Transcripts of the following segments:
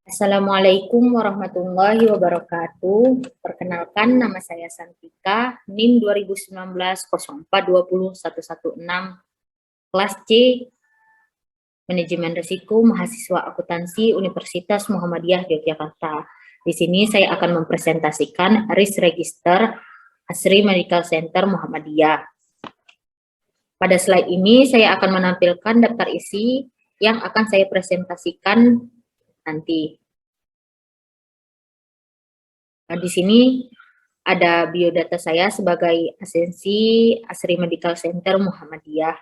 Assalamualaikum warahmatullahi wabarakatuh. Perkenalkan, nama saya Santika, NIM 2019-0420-116, kelas C, Manajemen Risiko Mahasiswa Akuntansi Universitas Muhammadiyah Yogyakarta. Di sini saya akan mempresentasikan risk register Asri Medical Center Muhammadiyah. Pada slide ini saya akan menampilkan daftar isi yang akan saya presentasikan nanti. Nah, di sini ada biodata saya sebagai asensi Asri Medical Center Muhammadiyah.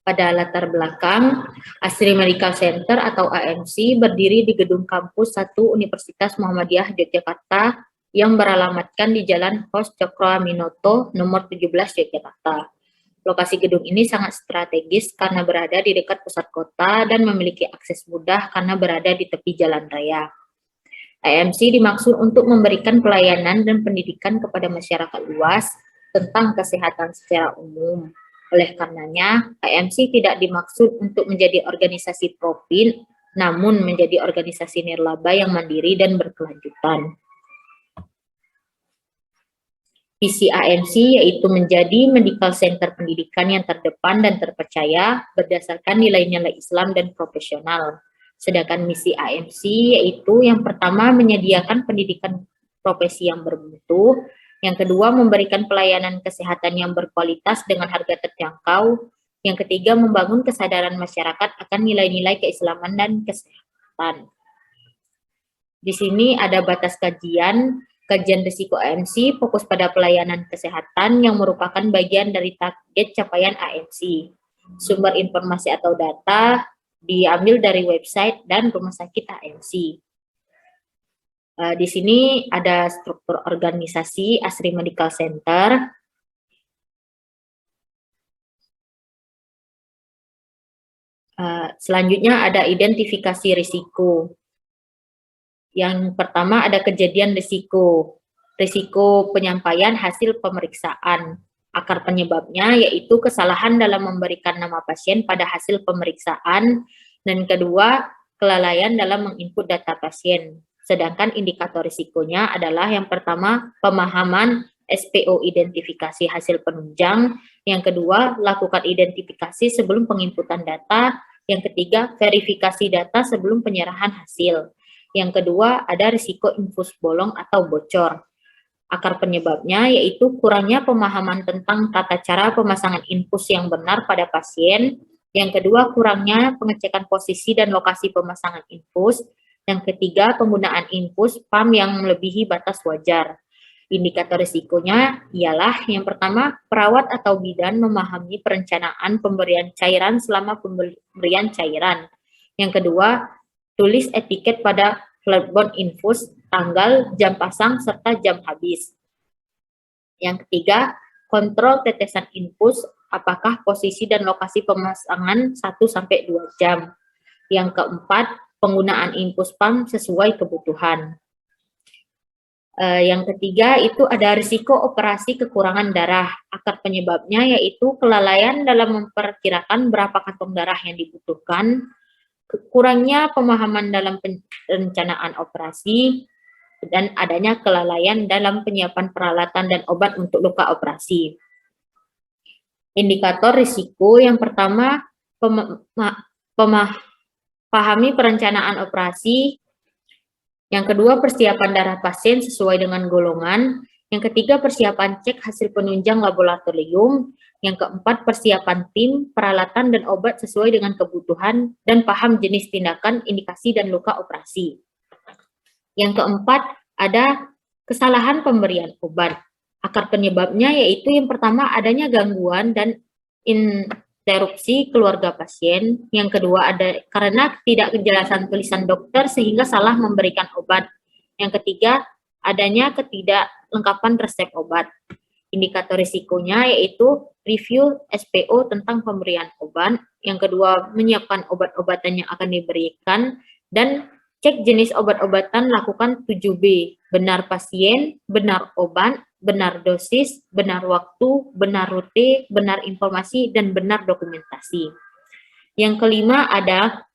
Pada latar belakang, Asri Medical Center atau AMC berdiri di gedung kampus 1 Universitas Muhammadiyah Yogyakarta yang beralamatkan di Jalan Hos Cokroaminoto nomor 17 Yogyakarta. Lokasi gedung ini sangat strategis karena berada di dekat pusat kota dan memiliki akses mudah karena berada di tepi jalan raya. AMC dimaksud untuk memberikan pelayanan dan pendidikan kepada masyarakat luas tentang kesehatan secara umum. Oleh karenanya, AMC tidak dimaksud untuk menjadi organisasi profit, namun menjadi organisasi nirlaba yang mandiri dan berkelanjutan. Visi AMC yaitu menjadi medical center pendidikan yang terdepan dan terpercaya berdasarkan nilai-nilai Islam dan profesional. Sedangkan misi AMC yaitu yang pertama menyediakan pendidikan profesi yang bermutu, yang kedua memberikan pelayanan kesehatan yang berkualitas dengan harga terjangkau, yang ketiga membangun kesadaran masyarakat akan nilai-nilai keislaman dan kesehatan. Di sini ada batas kajian risiko AMC fokus pada pelayanan kesehatan yang merupakan bagian dari target capaian AMC. Sumber informasi atau data diambil dari website dan rumah sakit AMC. Di sini ada struktur organisasi Asri Medical Center. Selanjutnya ada identifikasi risiko. Yang pertama ada kejadian risiko penyampaian hasil pemeriksaan. Akar penyebabnya yaitu kesalahan dalam memberikan nama pasien pada hasil pemeriksaan, dan kedua kelalaian dalam menginput data pasien. Sedangkan indikator risikonya adalah yang pertama pemahaman SPO identifikasi hasil penunjang, yang kedua lakukan identifikasi sebelum penginputan data, yang ketiga verifikasi data sebelum penyerahan hasil. Yang kedua, ada risiko infus bolong atau bocor. Akar penyebabnya yaitu kurangnya pemahaman tentang tata cara pemasangan infus yang benar pada pasien. Yang kedua, kurangnya pengecekan posisi dan lokasi pemasangan infus. Yang ketiga, penggunaan infus pump yang melebihi batas wajar. Indikator risikonya ialah yang pertama, perawat atau bidan memahami perencanaan pemberian cairan selama pemberian cairan. Yang kedua, tulis etiket pada flatbone infus, tanggal, jam pasang, serta jam habis. Yang ketiga, kontrol tetesan infus, apakah posisi dan lokasi pemasangan 1-2 jam. Yang keempat, penggunaan infus pump sesuai kebutuhan. Yang ketiga itu ada risiko operasi kekurangan darah. Akar penyebabnya yaitu kelalaian dalam memperkirakan berapa kantong darah yang dibutuhkan, kurangnya pemahaman dalam perencanaan operasi, dan adanya kelalaian dalam penyiapan peralatan dan obat untuk luka operasi. Indikator risiko yang pertama, pahami perencanaan operasi. Yang kedua, persiapan darah pasien sesuai dengan golongan. Yang ketiga, persiapan cek hasil penunjang laboratorium. Yang keempat, persiapan tim, peralatan, dan obat sesuai dengan kebutuhan, dan paham jenis tindakan, indikasi, dan luka operasi. Yang keempat, ada kesalahan pemberian obat. Akar penyebabnya yaitu yang pertama, adanya gangguan dan interupsi keluarga pasien. Yang kedua, ada karena tidak kejelasan tulisan dokter sehingga salah memberikan obat. Yang ketiga, adanya ketidaklengkapan resep obat. Indikator risikonya yaitu review SPO tentang pemberian obat. Yang kedua, menyiapkan obat-obatan yang akan diberikan, dan cek jenis obat-obatan, lakukan 7B, benar pasien, benar obat, benar dosis, benar waktu, benar rute, benar informasi, dan benar dokumentasi. Yang kelima ada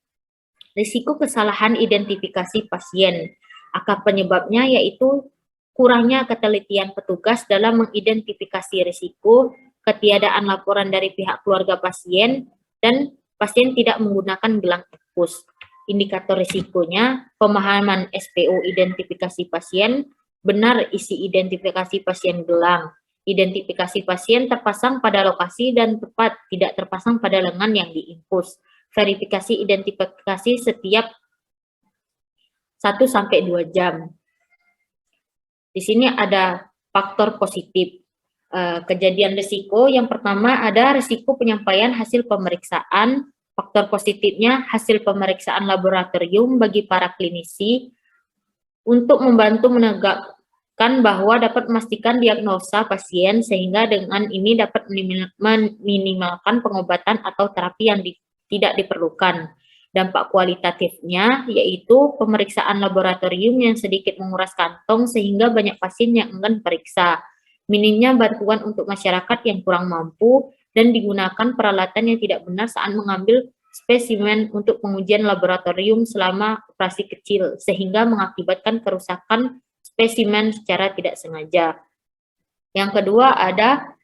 risiko kesalahan identifikasi pasien. Akar penyebabnya yaitu kurangnya ketelitian petugas dalam mengidentifikasi risiko, ketiadaan laporan dari pihak keluarga pasien, dan pasien tidak menggunakan gelang infus. Indikator risikonya, pemahaman SPO identifikasi pasien, benar isi identifikasi pasien gelang, identifikasi pasien terpasang pada lokasi dan tepat, tidak terpasang pada lengan yang diinfus. Verifikasi identifikasi setiap 1-2 jam. Di sini ada faktor positif. Kejadian risiko yang pertama ada risiko penyampaian hasil pemeriksaan. Faktor positifnya hasil pemeriksaan laboratorium bagi para klinisi untuk membantu menegakkan bahwa dapat memastikan diagnosa pasien sehingga dengan ini dapat meminimalkan pengobatan atau terapi yang tidak diperlukan. Dampak kualitatifnya yaitu pemeriksaan laboratorium yang sedikit menguras kantong sehingga banyak pasien yang enggan periksa. Minimnya bantuan untuk masyarakat yang kurang mampu dan digunakan peralatan yang tidak benar saat mengambil spesimen untuk pengujian laboratorium selama operasi kecil sehingga mengakibatkan kerusakan spesimen secara tidak sengaja. Yang kedua ada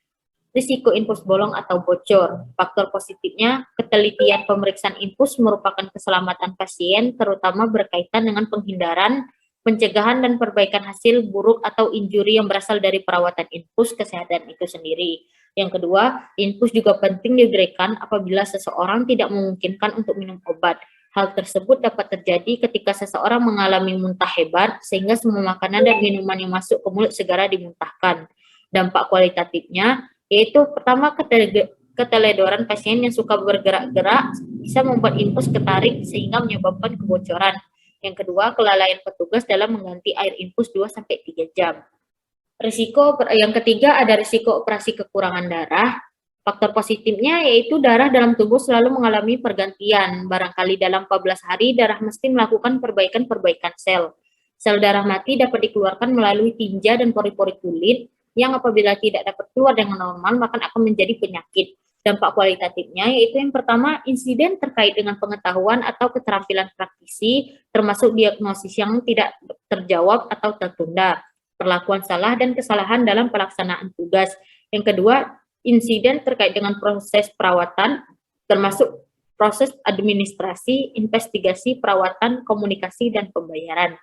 risiko infus bolong atau bocor. Faktor positifnya, ketelitian pemeriksaan infus merupakan keselamatan pasien, terutama berkaitan dengan penghindaran, pencegahan, dan perbaikan hasil buruk atau injuri yang berasal dari perawatan infus kesehatan itu sendiri. Yang kedua, infus juga penting diberikan apabila seseorang tidak memungkinkan untuk minum obat. Hal tersebut dapat terjadi ketika seseorang mengalami muntah hebat, sehingga semua makanan dan minuman yang masuk ke mulut segera dimuntahkan. Dampak kualitatifnya, yaitu pertama keteledoran pasien yang suka bergerak-gerak bisa membuat infus ketarik sehingga menyebabkan kebocoran. Yang kedua, kelalaian petugas dalam mengganti air infus 2-3 jam. Risiko yang ketiga ada risiko operasi kekurangan darah. Faktor positifnya yaitu darah dalam tubuh selalu mengalami pergantian. Barangkali dalam 14 hari darah mesti melakukan perbaikan sel. Sel darah mati dapat dikeluarkan melalui tinja dan pori-pori kulit yang apabila tidak dapat keluar dengan normal maka akan menjadi penyakit. Dampak kualitatifnya yaitu yang pertama, insiden terkait dengan pengetahuan atau keterampilan praktisi, termasuk diagnosis yang tidak terjawab atau tertunda, perlakuan salah dan kesalahan dalam pelaksanaan tugas. Yang kedua, insiden terkait dengan proses perawatan, termasuk proses administrasi, investigasi, perawatan, komunikasi, dan pembayaran.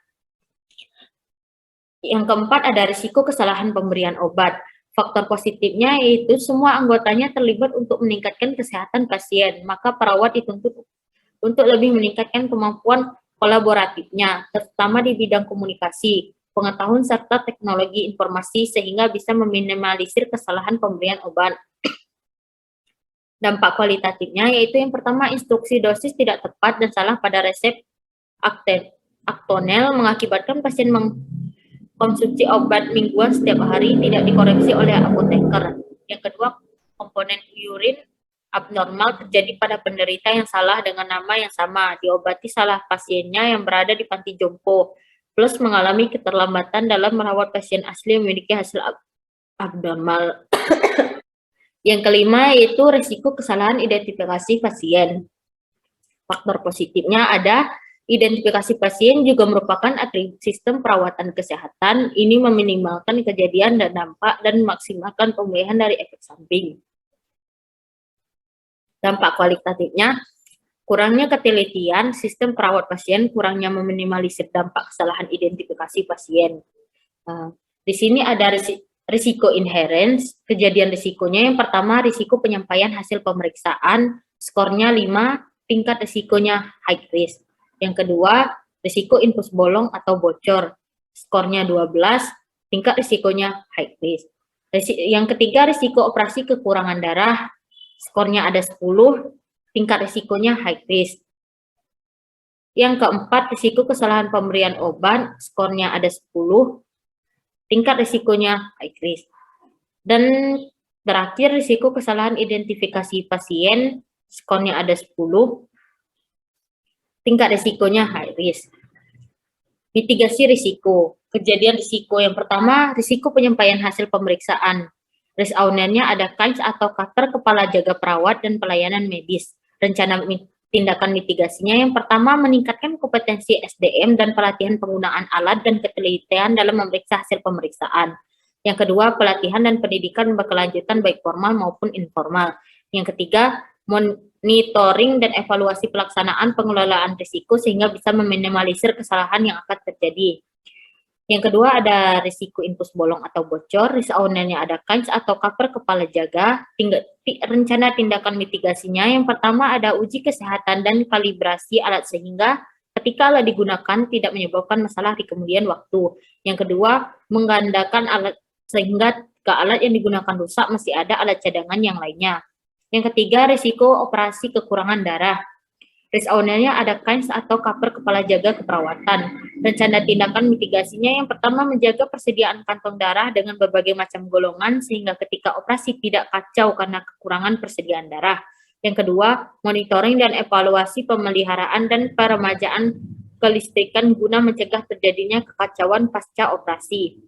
Yang keempat ada risiko kesalahan pemberian obat. Faktor positifnya yaitu semua anggotanya terlibat untuk meningkatkan kesehatan pasien, maka perawat dituntut untuk lebih meningkatkan kemampuan kolaboratifnya, terutama di bidang komunikasi, pengetahuan serta teknologi informasi sehingga bisa meminimalisir kesalahan pemberian obat. Dampak kualitatifnya yaitu yang pertama, instruksi dosis tidak tepat dan salah pada resep Actonel mengakibatkan pasien konsumsi obat mingguan setiap hari tidak dikoreksi oleh apoteker. Yang kedua, komponen urin abnormal terjadi pada penderita yang salah dengan nama yang sama, diobati salah pasiennya yang berada di panti jompo, plus mengalami keterlambatan dalam merawat pasien asli yang memiliki hasil abnormal. Yang kelima yaitu risiko kesalahan identifikasi pasien. Faktor positifnya ada identifikasi pasien juga merupakan atribut sistem perawatan kesehatan. Ini meminimalkan kejadian dan dampak dan memaksimalkan pemulihan dari efek samping. Dampak kualitatifnya, kurangnya ketelitian sistem perawat pasien, kurangnya meminimalisir dampak kesalahan identifikasi pasien. Di sini ada risiko inherens. Kejadian risikonya yang pertama, risiko penyampaian hasil pemeriksaan, skornya 5, tingkat risikonya high risk. Yang kedua, risiko infus bolong atau bocor, skornya 12, tingkat risikonya high risk. Yang ketiga, risiko operasi kekurangan darah, skornya ada 10, tingkat risikonya high risk. Yang keempat, risiko kesalahan pemberian obat, skornya ada 10, tingkat risikonya high risk. Dan terakhir, risiko kesalahan identifikasi pasien, skornya ada 10, tingkat risikonya high risk. Mitigasi risiko. Kejadian risiko yang pertama, risiko penyampaian hasil pemeriksaan. Risk owner-nya ada KAIS atau Kater Kepala Jaga Perawat dan Pelayanan Medis. Rencana tindakan mitigasinya yang pertama meningkatkan kompetensi SDM dan pelatihan penggunaan alat dan ketelitian dalam memeriksa hasil pemeriksaan. Yang kedua, pelatihan dan pendidikan berkelanjutan baik formal maupun informal. Yang ketiga, monitoring dan evaluasi pelaksanaan pengelolaan risiko sehingga bisa meminimalisir kesalahan yang akan terjadi. Yang kedua ada risiko infus bolong atau bocor, risk ownernya ada KAINS atau cover kepala jaga, rencana tindakan mitigasinya yang pertama ada uji kesehatan dan kalibrasi alat sehingga ketika alat digunakan tidak menyebabkan masalah di kemudian waktu. Yang kedua, menggandakan alat sehingga ke alat yang digunakan rusak masih ada alat cadangan yang lainnya. Yang ketiga, risiko operasi kekurangan darah. Risk ownernya ada KAINS atau cover kepala jaga keperawatan. Rencana tindakan mitigasinya yang pertama menjaga persediaan kantong darah dengan berbagai macam golongan sehingga ketika operasi tidak kacau karena kekurangan persediaan darah. Yang kedua, monitoring dan evaluasi pemeliharaan dan peremajaan kelistrikan guna mencegah terjadinya kekacauan pasca operasi.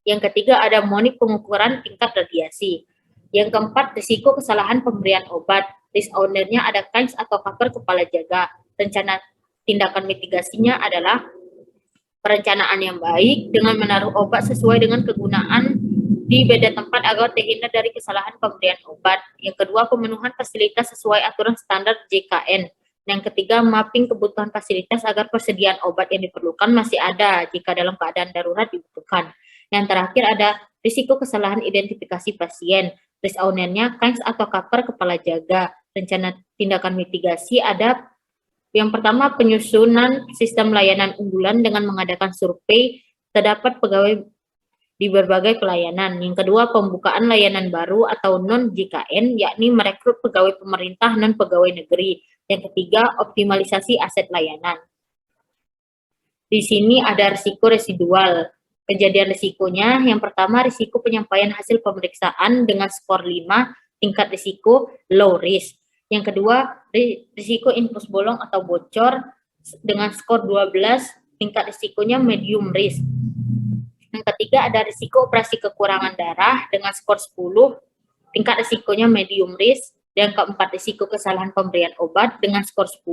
Yang ketiga, ada monitoring pengukuran tingkat radiasi. Yang keempat, risiko kesalahan pemberian obat. Risk ownernya ada KAINS atau cover kepala jaga. Rencana tindakan mitigasinya adalah perencanaan yang baik dengan menaruh obat sesuai dengan kegunaan di beda tempat agar terhindar dari kesalahan pemberian obat. Yang kedua, pemenuhan fasilitas sesuai aturan standar JKN. Yang ketiga, mapping kebutuhan fasilitas agar persediaan obat yang diperlukan masih ada jika dalam keadaan darurat dibutuhkan. Yang terakhir ada risiko kesalahan identifikasi pasien. Risk ownernya KAINS atau cover kepala jaga. Rencana tindakan mitigasi ada yang pertama penyusunan sistem layanan unggulan dengan mengadakan survei terdapat pegawai di berbagai pelayanan. Yang kedua pembukaan layanan baru atau non-JKN yakni merekrut pegawai pemerintah non pegawai negeri. Yang ketiga optimalisasi aset layanan. Di sini ada risiko residual. Kejadian risikonya yang pertama risiko penyampaian hasil pemeriksaan dengan skor 5 tingkat risiko low risk. Yang kedua risiko infus bolong atau bocor dengan skor 12 tingkat risikonya medium risk. Yang ketiga ada risiko operasi kekurangan darah dengan skor 10 tingkat risikonya medium risk. Yang keempat risiko kesalahan pemberian obat dengan skor 10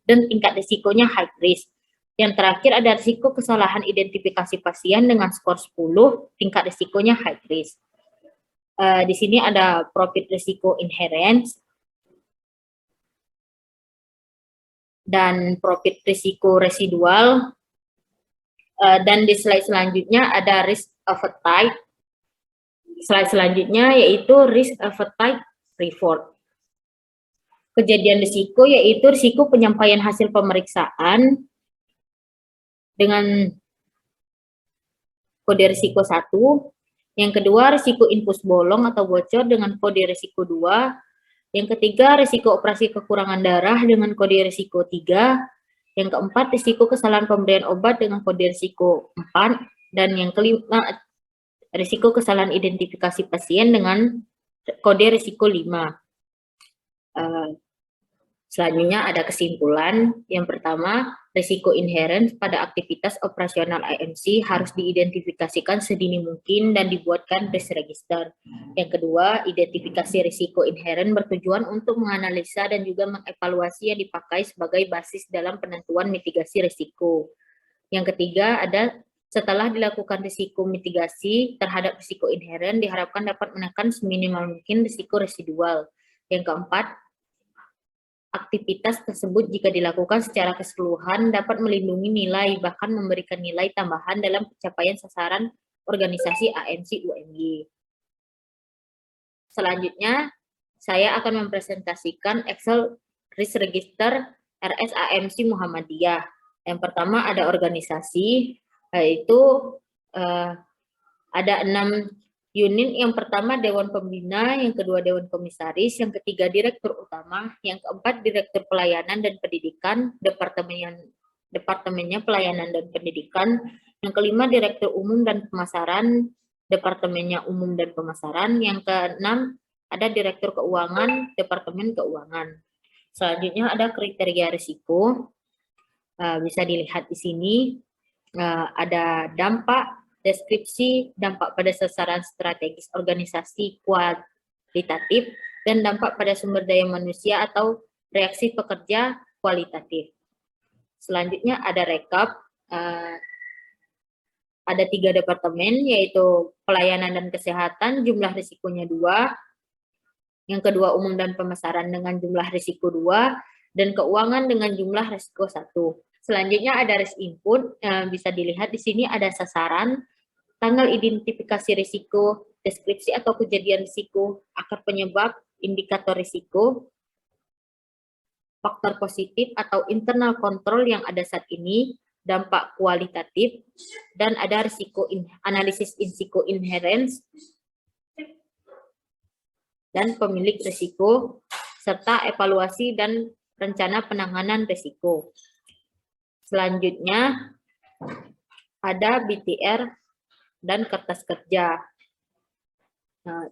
dan tingkat risikonya high risk. Yang terakhir ada risiko kesalahan identifikasi pasien dengan skor 10, tingkat risikonya high risk. Di sini ada profit risiko inherent dan profit risiko residual. Dan di slide selanjutnya ada risk appetite. Slide selanjutnya yaitu risk appetite reward. Kejadian risiko yaitu risiko penyampaian hasil pemeriksaan dengan kode risiko 1, yang kedua risiko infus bolong atau bocor dengan kode risiko 2, yang ketiga risiko operasi kekurangan darah dengan kode risiko 3, yang keempat risiko kesalahan pemberian obat dengan kode risiko 4, dan yang kelima risiko kesalahan identifikasi pasien dengan kode risiko 5. Selanjutnya ada kesimpulan. Yang pertama, risiko inherent pada aktivitas operasional AMC harus diidentifikasikan sedini mungkin dan dibuatkan risk register. Yang kedua, identifikasi risiko inherent bertujuan untuk menganalisa dan juga mengevaluasi yang dipakai sebagai basis dalam penentuan mitigasi risiko. Yang ketiga, ada setelah dilakukan risiko mitigasi terhadap risiko inherent diharapkan dapat menekan seminimal mungkin risiko residual. Yang keempat, aktivitas tersebut jika dilakukan secara keseluruhan dapat melindungi nilai bahkan memberikan nilai tambahan dalam pencapaian sasaran organisasi AMC UMY. Selanjutnya, saya akan mempresentasikan Excel Risk Register RS AMC Muhammadiyah. Yang pertama ada organisasi, yaitu ada 6 unit. Yang pertama Dewan Pembina, yang kedua Dewan Komisaris, yang ketiga Direktur Utama, yang keempat Direktur Pelayanan dan Pendidikan, Departemennya Pelayanan dan Pendidikan, yang kelima Direktur Umum dan Pemasaran, Departemennya Umum dan Pemasaran, yang keenam ada Direktur Keuangan, Departemen Keuangan. Selanjutnya ada kriteria risiko, bisa dilihat di sini, ada dampak, deskripsi, dampak pada sasaran strategis organisasi kualitatif, dan dampak pada sumber daya manusia atau reaksi pekerja kualitatif. Selanjutnya ada rekap, ada 3 departemen, yaitu pelayanan dan kesehatan, jumlah risikonya 2, yang kedua umum dan pemasaran dengan jumlah risiko 2, dan keuangan dengan jumlah risiko 1. Selanjutnya ada risk input, bisa dilihat di sini ada sasaran, tanggal identifikasi risiko, deskripsi atau kejadian risiko, akar penyebab, indikator risiko, faktor positif atau internal control yang ada saat ini, dampak kualitatif, dan ada risiko analisis risiko inherence, dan pemilik risiko, serta evaluasi dan rencana penanganan risiko. Selanjutnya ada BTR dan kertas kerja. Nah,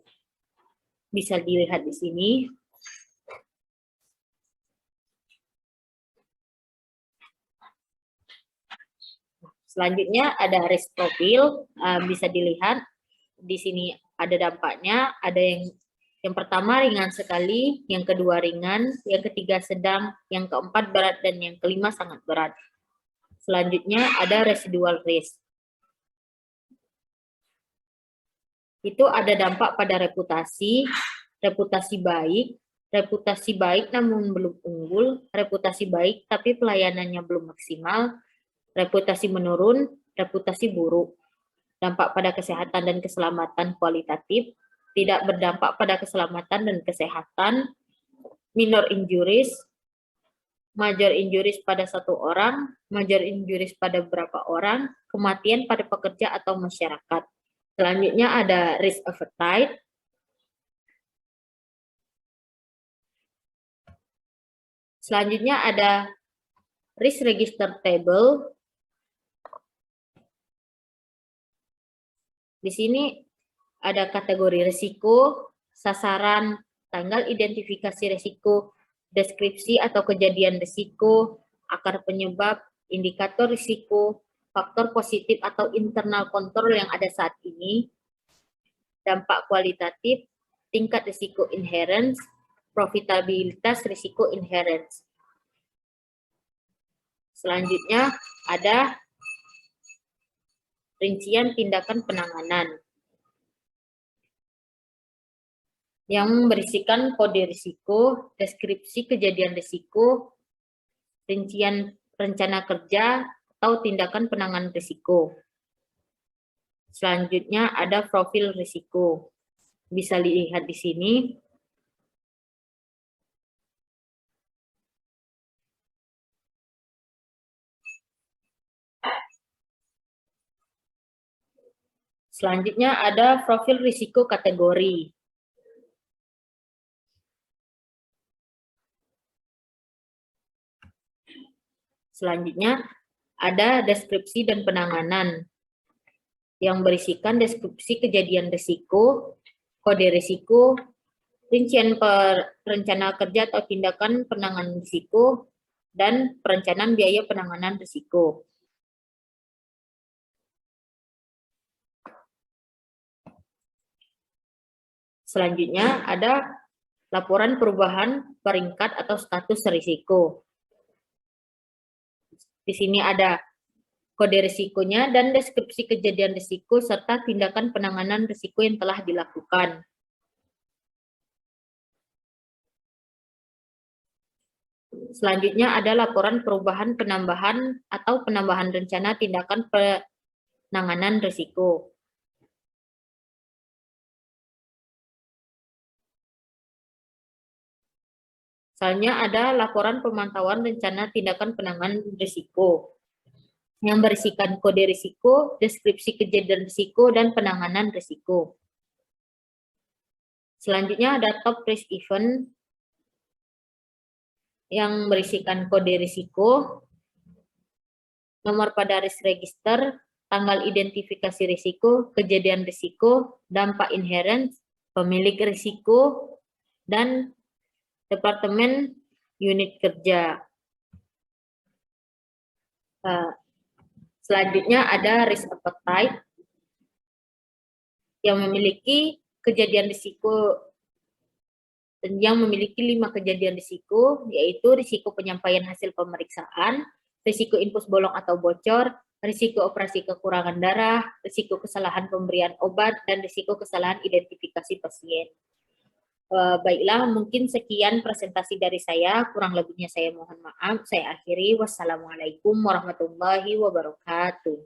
bisa dilihat di sini. Selanjutnya ada risk profile, bisa dilihat di sini ada dampaknya, ada yang pertama ringan sekali, yang kedua ringan, yang ketiga sedang, yang keempat berat, dan yang kelima sangat berat. Selanjutnya ada residual risk. Itu ada dampak pada reputasi baik namun belum unggul, reputasi baik tapi pelayanannya belum maksimal, reputasi menurun, reputasi buruk. Dampak pada kesehatan dan keselamatan kualitatif, tidak berdampak pada keselamatan dan kesehatan, minor injuries, major injuries pada 1 orang, major injuries pada beberapa orang, kematian pada pekerja atau masyarakat. Selanjutnya ada risk appetite. Selanjutnya ada risk register table. Di sini ada kategori risiko, sasaran, tanggal identifikasi risiko, deskripsi atau kejadian risiko, akar penyebab, indikator risiko, faktor positif atau internal control yang ada saat ini, dampak kualitatif, tingkat risiko inherence, profitabilitas risiko inherence. Selanjutnya ada rincian tindakan penanganan yang berisikan kode risiko, deskripsi kejadian risiko, rincian rencana kerja, atau tindakan penanganan risiko. Selanjutnya ada profil risiko. Bisa dilihat di sini. Selanjutnya ada profil risiko kategori. Selanjutnya ada deskripsi dan penanganan yang berisikan deskripsi kejadian risiko, kode risiko, rincian rencana kerja atau tindakan penanganan risiko, dan perencanaan biaya penanganan risiko. Selanjutnya ada laporan perubahan peringkat atau status risiko. Di sini ada kode risikonya dan deskripsi kejadian risiko serta tindakan penanganan risiko yang telah dilakukan. Selanjutnya ada laporan perubahan penambahan atau penambahan rencana tindakan penanganan risiko. Selanjutnya ada laporan pemantauan rencana tindakan penanganan risiko yang berisikan kode risiko, deskripsi kejadian risiko, dan penanganan risiko. Selanjutnya ada top risk event yang berisikan kode risiko, nomor pada risk register, tanggal identifikasi risiko, kejadian risiko, dampak inherent, pemilik risiko, dan departemen unit kerja. Selanjutnya ada risk appetite yang memiliki kejadian risiko yang memiliki 5 kejadian risiko, yaitu risiko penyampaian hasil pemeriksaan, risiko infus bolong atau bocor, risiko operasi kekurangan darah, risiko kesalahan pemberian obat, dan risiko kesalahan identifikasi pasien. Baiklah, mungkin sekian presentasi dari saya, kurang lebihnya saya mohon maaf. Saya akhiri, wassalamualaikum warahmatullahi wabarakatuh.